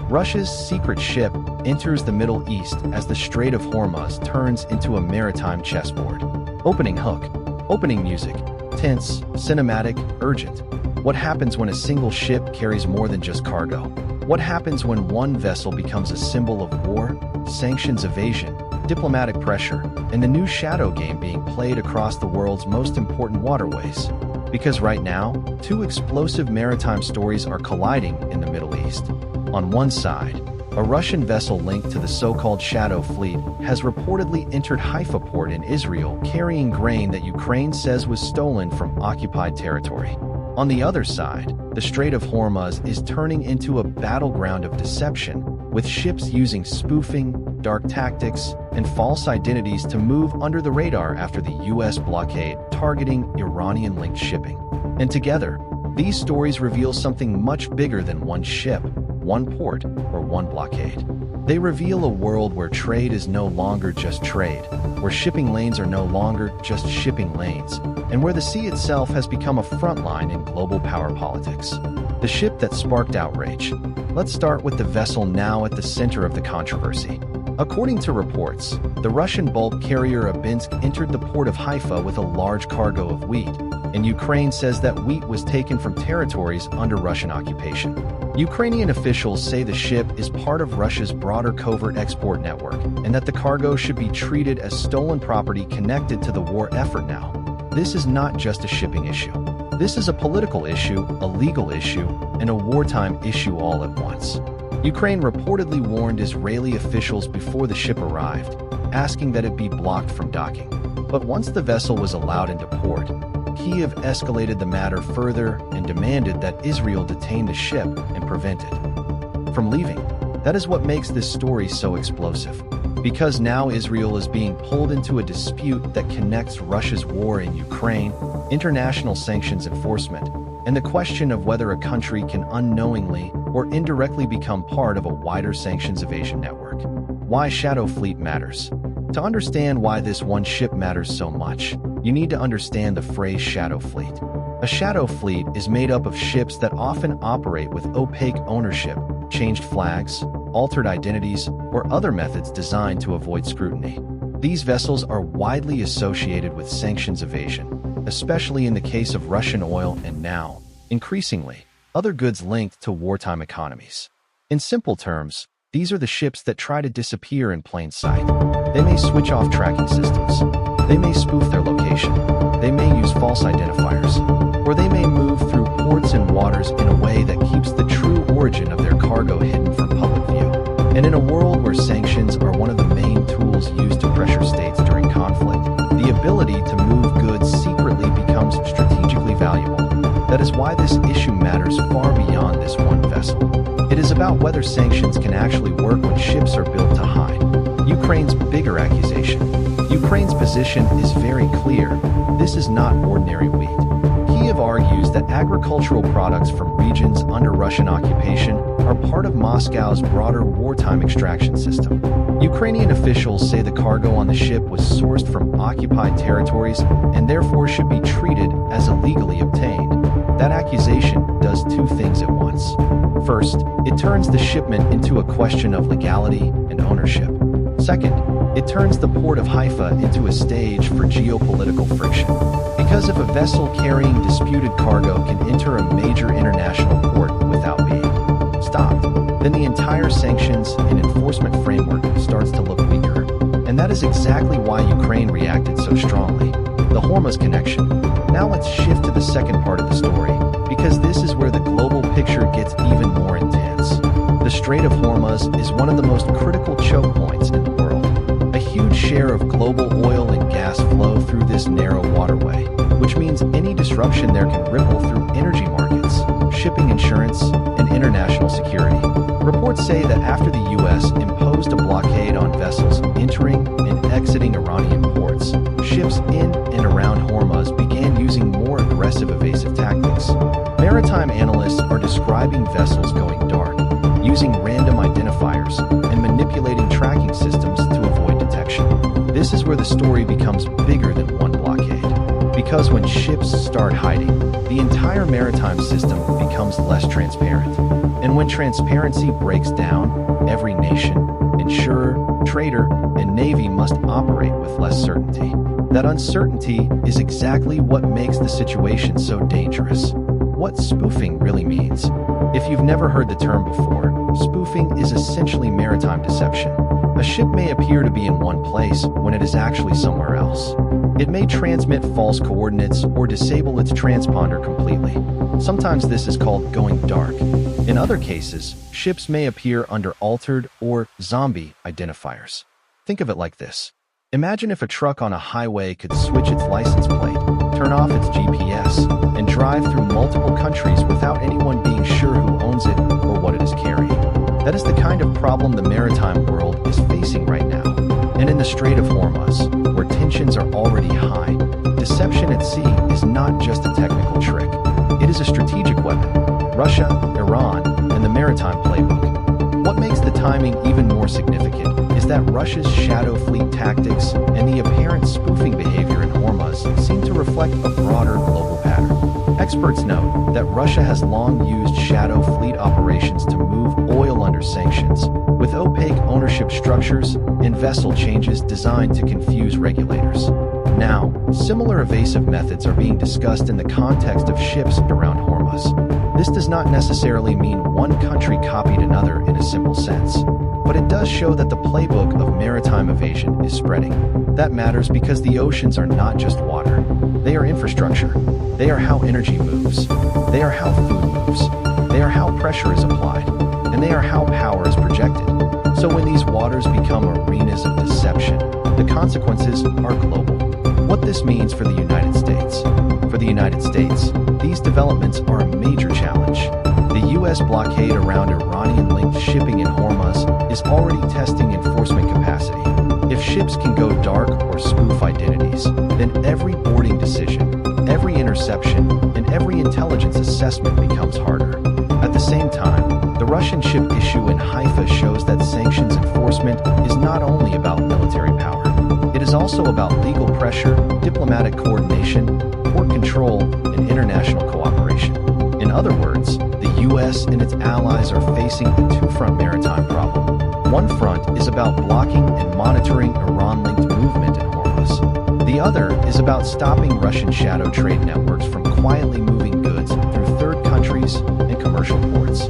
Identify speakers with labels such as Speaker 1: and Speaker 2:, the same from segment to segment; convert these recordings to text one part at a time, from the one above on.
Speaker 1: Russia's secret ship enters the Middle East as the Strait of Hormuz turns into a maritime chessboard. Opening hook, opening music, tense, cinematic, urgent. What happens when a single ship carries more than just cargo? What happens when one vessel becomes a symbol of war, sanctions evasion, diplomatic pressure, and the new shadow game being played across the world's most important waterways? Because right now, two explosive maritime stories are colliding in the Middle East. On one side, a Russian vessel linked to the so-called Shadow Fleet has reportedly entered Haifa port in Israel carrying grain that Ukraine says was stolen from occupied territory. On the other side, the Strait of Hormuz is turning into a battleground of deception, with ships using spoofing, dark tactics, and false identities to move under the radar after the U.S. blockade targeting Iranian-linked shipping. And together, these stories reveal something much bigger than one ship, one port, or one blockade. They reveal a world where trade is no longer just trade, where shipping lanes are no longer just shipping lanes, and where the sea itself has become a front line in global power politics. The ship that sparked outrage. Let's start with the vessel now at the center of the controversy. According to reports, the Russian bulk carrier Abinsk entered the port of Haifa with a large cargo of wheat, and Ukraine says that wheat was taken from territories under Russian occupation. Ukrainian officials say the ship is part of Russia's broader covert export network, and that the cargo should be treated as stolen property connected to the war effort now. This is not just a shipping issue. This is a political issue, a legal issue, and a wartime issue all at once. Ukraine reportedly warned Israeli officials before the ship arrived, asking that it be blocked from docking. But once the vessel was allowed into port, Kyiv escalated the matter further and demanded that Israel detain the ship and prevent it from leaving. That is what makes this story so explosive. Because now Israel is being pulled into a dispute that connects Russia's war in Ukraine, international sanctions enforcement, and the question of whether a country can unknowingly or indirectly become part of a wider sanctions evasion network. Why Shadow Fleet matters. To understand why this one ship matters so much, you need to understand the phrase Shadow Fleet. A Shadow Fleet is made up of ships that often operate with opaque ownership, changed flags, altered identities, or other methods designed to avoid scrutiny. These vessels are widely associated with sanctions evasion, especially in the case of Russian oil and now, increasingly, other goods linked to wartime economies. In simple terms, these are the ships that try to disappear in plain sight. They may switch off tracking systems. They may spoof their location. They may use false identifiers. Or they may move through ports and waters in a way that keeps the true origin of their cargo hidden from public view. And in a world where sanctions are one of the main tools used to pressure states during conflict, the ability to move goods secretly becomes strategically valuable. That is why this issue matters far beyond this one vessel. It is about whether sanctions can actually work when ships are built to hide. Ukraine's bigger accusation. Ukraine's position is very clear. This is not ordinary wheat. Kyiv argues that agricultural products from regions under Russian occupation are part of Moscow's broader wartime extraction system. Ukrainian officials say the cargo on the ship was sourced from occupied territories and therefore should be treated as illegally obtained. That accusation does two things at once. First, it turns the shipment into a question of legality and ownership. Second, it turns the port of Haifa into a stage for geopolitical friction. Because if a vessel carrying disputed cargo can enter a major international port without being stopped, then the entire sanctions and enforcement framework starts to look weaker. And that is exactly why Ukraine reacted so strongly. The Hormuz connection. Now let's shift to the second part of the story, because this is where the global picture gets even more intense. The Strait of Hormuz is one of the most critical choke points in the world. A huge share of global oil and gas flow through this narrow waterway, which means any disruption there can ripple through energy markets, shipping insurance, and international security. Reports say that after the U.S. imposed a blockade on vessels entering and exiting Iranian ports, ships in and around Hormuz began using more aggressive evasive tactics. Maritime analysts are describing vessels going dark, using random identifiers, and manipulating tracking systems to avoid detection. This is where the story becomes bigger than one blockade. Because when ships start hiding, the entire maritime system becomes less transparent. And when transparency breaks down, every nation, insurer, trader, and navy must operate with less certainty. That uncertainty is exactly what makes the situation so dangerous. What spoofing really means. If you've never heard the term before, spoofing is essentially maritime deception. A ship may appear to be in one place when it is actually somewhere else. It may transmit false coordinates or disable its transponder completely. Sometimes this is called going dark. In other cases, ships may appear under altered or zombie identifiers. Think of it like this. Imagine if a truck on a highway could switch its license plate, turn off its GPS, and drive through multiple countries without anyone being sure who owns it or what it is carrying. That is the kind of problem the maritime world is facing right now. And in the Strait of Hormuz, where tensions are already high, deception at sea is not just a technical trick. It is a strategic weapon. Russia, Iran, and the maritime playbook. What makes the timing even more significant is that Russia's shadow fleet tactics and the apparent spoofing behavior in Hormuz seem to reflect a broader global pattern. Experts note that Russia has long used shadow fleet operations to move oil under sanctions, with opaque ownership structures and vessel changes designed to confuse regulators. Now, similar evasive methods are being discussed in the context of ships around Hormuz. This does not necessarily mean one country copied another in a simple sense, but it does show that the playbook of maritime evasion is spreading. That matters because the oceans are not just water. They are infrastructure. They are how energy moves. They are how food moves. They are how pressure is applied. And they are how power is projected. So when these waters become arenas of deception, the consequences are global. What this means for the United States. For the United States, these developments are a major challenge. The U.S. blockade around Iranian-linked shipping in Hormuz is already testing enforcement capacity. If ships can go dark or spoof identities, then every boarding decision, every interception, and every intelligence assessment becomes harder. At the same time, the Russian ship issue in Haifa shows that sanctions enforcement is not only about military power. It is also about legal pressure, diplomatic coordination, port control, and international cooperation. In other words, the U.S. and its allies are facing a two-front maritime problem. One front is about blocking and monitoring Iran-linked movement in Hormuz. The other is about stopping Russian shadow trade networks from quietly moving goods through third countries and commercial ports.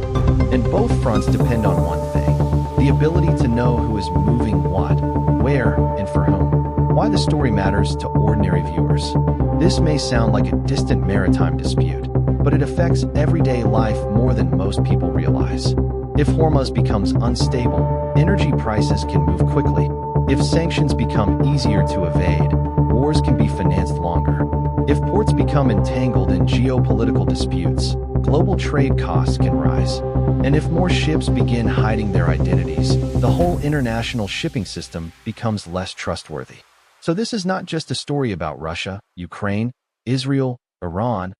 Speaker 1: And both fronts depend on one thing: the ability to know who is moving what, where, and for whom. Why the story matters to ordinary viewers. This may sound like a distant maritime dispute, but it affects everyday life more than most people realize. If Hormuz becomes unstable, energy prices can move quickly. If sanctions become easier to evade, wars can be financed longer. If ports become entangled in geopolitical disputes, global trade costs can rise. And if more ships begin hiding their identities, the whole international shipping system becomes less trustworthy. So this is not just a story about Russia, Ukraine, Israel, Iran,